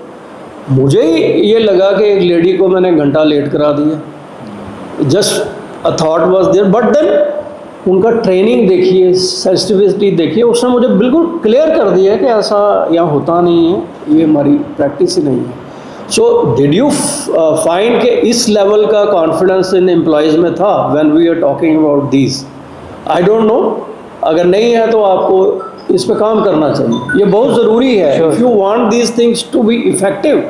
मुझे ये लगा कि एक लेडी को मैंने घंटा लेट करा दिया। Just a thought was there, but then उनका ट्रेनिंग देखिए, सेंसिटिविटी देखिए, उसने मुझे बिल्कुल क्लियर कर दिया कि ऐसा यहाँ होता नहीं है, ये हमारी प्रैक्टिस ही नहीं है। सो डिड यू फाइंड कि इस लेवल का कॉन्फिडेंस इन एम्प्लॉयज़ में था when we are talking about these? I don't know, अगर नहीं है तो आपको इस पे काम करना चाहिए, ये बहुत ज़रूरी है। If you want these things to be effective,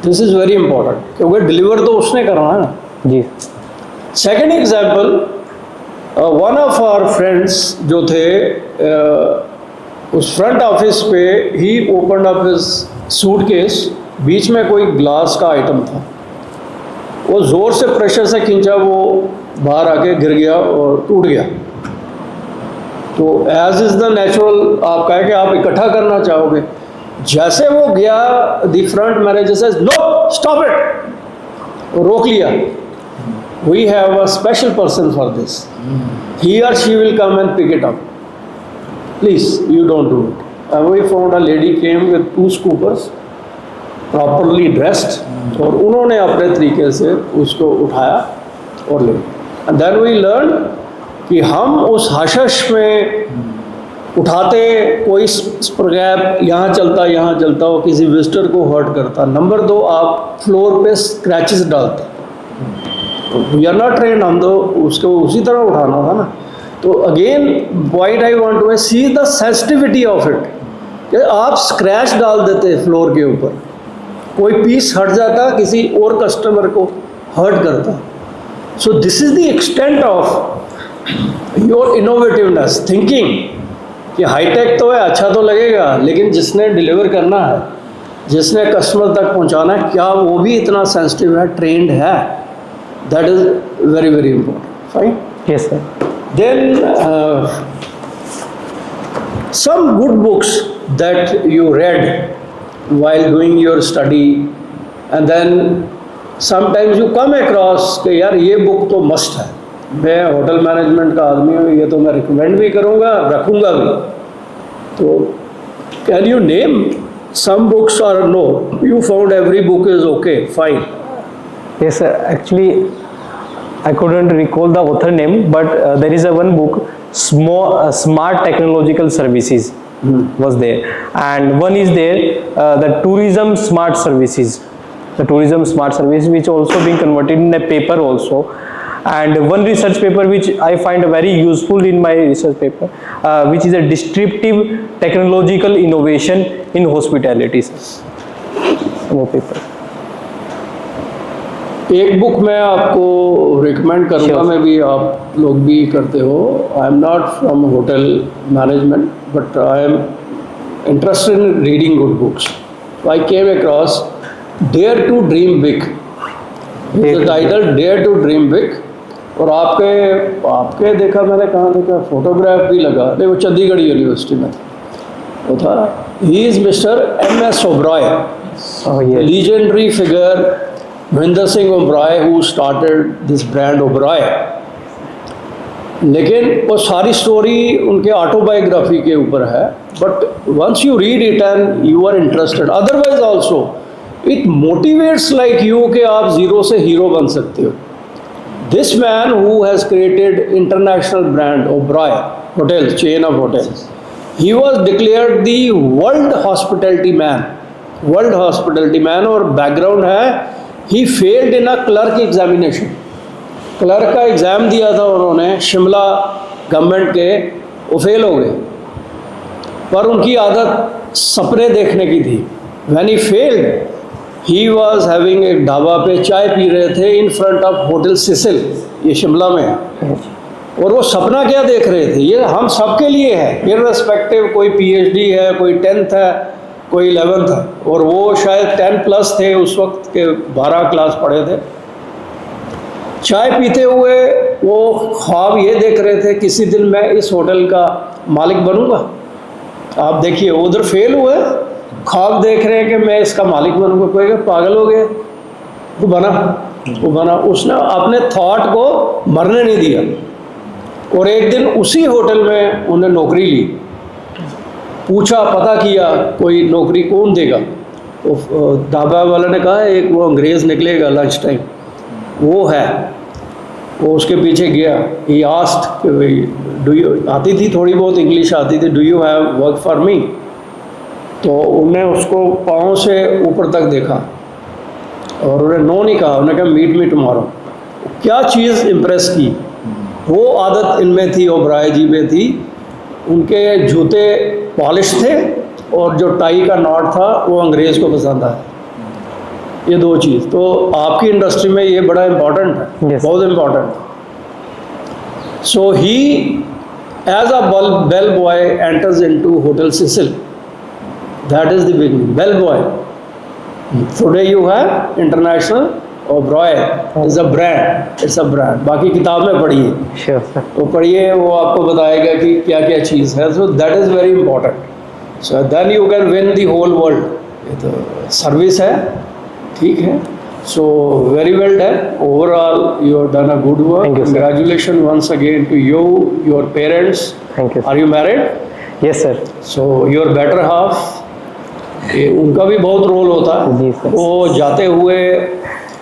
this is very important, क्योंकि डिलीवर तो उसने करना है ना। जी। Second example, one of our friends जो थे, उस फ्रंट ऑफिस पे ही ओपन अप हिज सूटकेस, बीच में कोई ग्लास का आइटम था, वो ज़ोर से प्रेशर से खींचा, वो बाहर आके गिर गया और टूट गया। तो एज इज़ द नेचुरल, आप कहे कि आप इकट्ठा करना चाहोगे, जैसे वो गया, द फ्रंट मैनेजर से नो स्टॉप इट, रोक लिया। We have a special person for this, he और she will come and pick it up, please you don't do it. And we found a lady came with 2 scoopers properly dressed, और उन्होंने अपने तरीके से उसको उठाया और ले। एंड देन वी लर्न कि हम उस हशश में उठाते, कोई स्प्रगैप यहाँ चलता हो, किसी विजिटर को हर्ट करता। नंबर 2, आप फ्लोर पे स्क्रैचेस डालते, वी आर नॉट ट्रेन, हम तो उसको उसी तरह उठाना था ना। तो again point I want to see the sensitivity of it, कि आप स्क्रैच डाल देते फ्लोर के ऊपर, कोई पीस हट जाता, किसी और कस्टमर को हर्ट करता। So this is the extent of your innovativeness thinking, कि हाईटेक तो है, अच्छा तो लगेगा, लेकिन जिसने डिलीवर करना है, जिसने कस्टमर तक पहुंचाना है, क्या वो भी इतना सेंसिटिव है, ट्रेंड है? That is very very important. Fine, Yes, sir. then some good books that you read while doing your study, and then sometimes you come across कि यार ये बुक तो मस्ट है, मैं होटल मैनेजमेंट का आदमी हूँ, ये तो मैं रिकमेंड भी करूँगा, रखूँगा भी। तो can you name some books, or no, you found every book is okay, fine? Yes, sir. Actually, I couldn't recall the author name, but there is a one book, Smart Technological Services, was there, and one is there, the Tourism Smart Services, the Tourism Smart Service, which also being converted in a paper also. And one research paper which I find very useful in my research paper, which is a Disruptive Technological Innovation in Hospitality. वो paper, एक book मैं आपको recommend करूँगा, Sure. मैं भी, आप लोग भी करते हो। I am not from hotel management, but I am interested in reading good books. I came across dare to dream big, the title dare to dream big. और आपके देखा, मैंने कहाँ देखा, फोटोग्राफ भी लगा, नहीं वो चंडीगढ़ यूनिवर्सिटी में था, वो था। He is mister M.S. Oberoi, legendary figure, Mahendra Singh Oberoi, who started this brand Oberoi. लेकिन वो सारी स्टोरी उनके ऑटोबायोग्राफी के ऊपर है, but once you read it and you are interested, otherwise also it motivates like you कि आप ज़ीरो से हीरो बन सकते हो। This man who has created international brand Oberoi hotels, chain of hotels, he was declared the world hospitality man, world hospitality man. और background है, he failed in a clerk examination, clerk का exam दिया था उन्होंने Shimla government के, वो fail हो गए, पर उनकी आदत सपने देखने की थी। When he failed, he was having एक ढाबा पे चाय पी रहे थे in front of hotel Cecil, ये शिमला में है, और वो सपना क्या देख रहे थे, ये हम सबके लिए है, इर्रेस्पेक्टिव, कोई PhD है, कोई 10th है, कोई 11th है, और वो शायद 10+ थे उस वक्त के, 12 क्लास पढ़े थे। चाय पीते हुए वो ख्वाब ये देख रहे थे, किसी दिन मैं इस होटल का मालिक बनूंगा। आप देखिए, उधर फेल हुए, ख्वाब देख रहे हैं कि मैं इसका मालिक बनूंगा। कोई पागल हो गए, वो बना। उसने अपने थॉट को मरने नहीं दिया, और एक दिन उसी होटल में उन्हें नौकरी ली। पूछा, पता किया, कोई नौकरी कौन देगा? तो ढाबा वाले ने कहा एक वो अंग्रेज़ निकलेगा लंच टाइम, वो है। वो उसके पीछे गया, ही आस्क्ड कि भाई डू यू, आती थी थोड़ी बहुत इंग्लिश आती थी, do you have work for me? तो उन्होंने उसको पाँव से ऊपर तक देखा और उन्हें नो नहीं कहा, उन्होंने कहा मीट मी टुमारो। क्या चीज़ इम्प्रेस की, वो आदत इनमें थी, ओब्रॉय जी में थी। उनके जूते पॉलिश थे और जो टाई का नॉट था वो अंग्रेज़ को पसंद आया। ये दो चीज़ तो आपकी इंडस्ट्री में ये बड़ा इम्पोर्टेंट है, Yes. बहुत important. So he as a bell boy enters into hotel Cecil, that is the beginning, bell boy. Today you have international Oberoi is a brand, it's a brand. बाकी किताब में पढ़िए, Sure, sir. तो पढ़िए, वो आपको बताएगा कि क्या क्या चीज़ है। So that is very important. So then you can win the whole world. ये तो सर्विस है, ठीक है। So very well done, overall you have done a good work. Thank you, sir. Congratulation once again to you, your parents. Thank you. Are you married? Yes, sir. So your better half, उनका भी बहुत role होता जी, है। sir. वो जाते हुए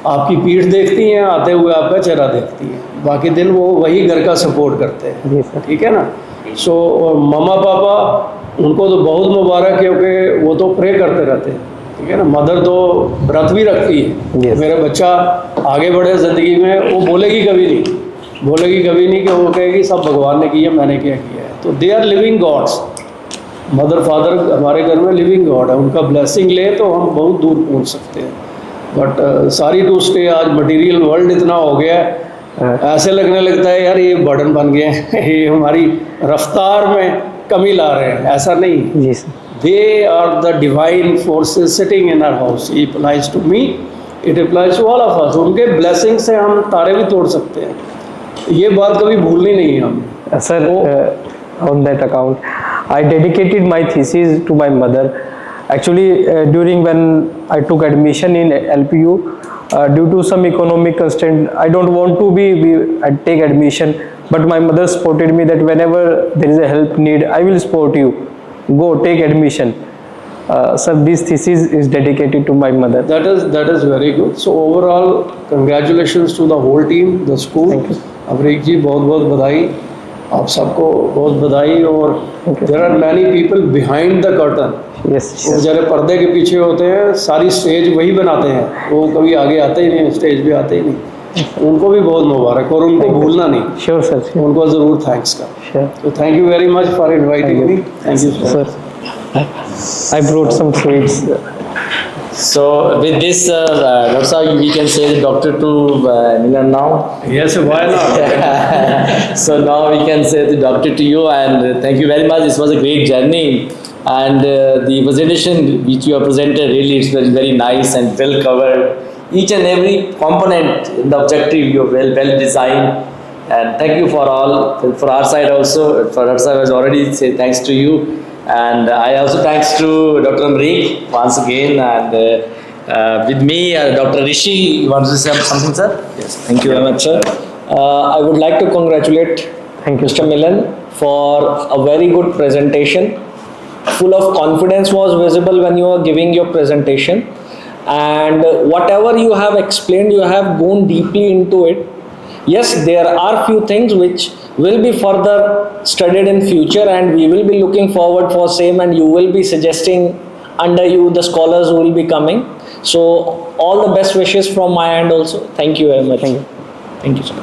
आपकी पीठ देखती हैं, आते हुए आपका चेहरा देखती हैं, बाकी दिन वो वही घर का सपोर्ट करते हैं, जी सर। ठीक है ना। सो मम्मा पापा उनको तो बहुत मुबारक, क्योंकि वो तो प्रे करते रहते हैं, ठीक है ना। मदर तो व्रत भी रखती है। Yes. मेरा बच्चा आगे बढ़े ज़िंदगी में, वो बोलेगी कभी नहीं कि वो कहेगी सब भगवान ने किया, मैंने क्या किया है। तो they are living gods. Mother father हमारे घर में लिविंग गॉड है, उनका ब्लेसिंग ले तो हम बहुत दूर पहुंच सकते हैं। बट सारी टू स्टे, आज मटेरियल वर्ल्ड इतना हो गया है, ऐसे लगने लगता है यार ये बर्डन बन गए हैं, ये हमारी रफ्तार में कमी ला रहे हैं। ऐसा नहीं, जी sir. They are the divine forces sitting in our house. It applies to me, it applies to all of us. उनके ब्लेसिंग से हम तारे भी तोड़ सकते हैं, ये बात कभी भूलनी नहीं है हमें। Sir, on that account, I dedicated my thesis to my mother. Actually, during when I took admission in LPU, due to some economic constraint, I don't want to take admission, but my mother supported me that whenever there is a help need, I will support you. Go take admission. Sir, this thesis is dedicated to my mother. That is very good. So overall, congratulations to the whole team, the school. Thank you. Amrik जी बहुत बहुत बधाई, आप सबको बहुत बधाई। और there are many people behind the curtain, Yes. वो बेचारे पर्दे के पीछे होते हैं, सारी स्टेज वही बनाते हैं, वो कभी आगे आते ही नहीं, स्टेज पे आते ही नहीं। उनको भी बहुत मुबारक, और उनको भूलना नहीं, Sure, sir. Sure. उनको ज़रूर थैंक्स का। Sure. तो thank you very much for inviting me. Thank you Sir, I brought some sweets. So with this, Dr. Sahib, we can say the doctor to Milan now. Yes, why not. So now we can say the doctor to you, and thank you very much. This was a great journey, and the presentation which you have presented, really it's very, very nice and well covered. Each and every component in the objective you have well designed, and thank you for all. For our side also, for Dr. Sahib has already said thanks to you, and I also thanks to Dr. Amrik once again, and with me Dr. Rishi. You want to say something, sir? Yes. Thank you very much, sir. I would like to congratulate Thank you, Mr. Milan for a very good presentation. Full of confidence was visible when you were giving your presentation, and whatever you have explained, you have gone deeply into it. Yes, there are few things which will be further studied in future, and we will be looking forward for same, and you will be suggesting under you the scholars who will be coming. So all the best wishes from my end also. Thank you very much. Thank you. Thank you, sir.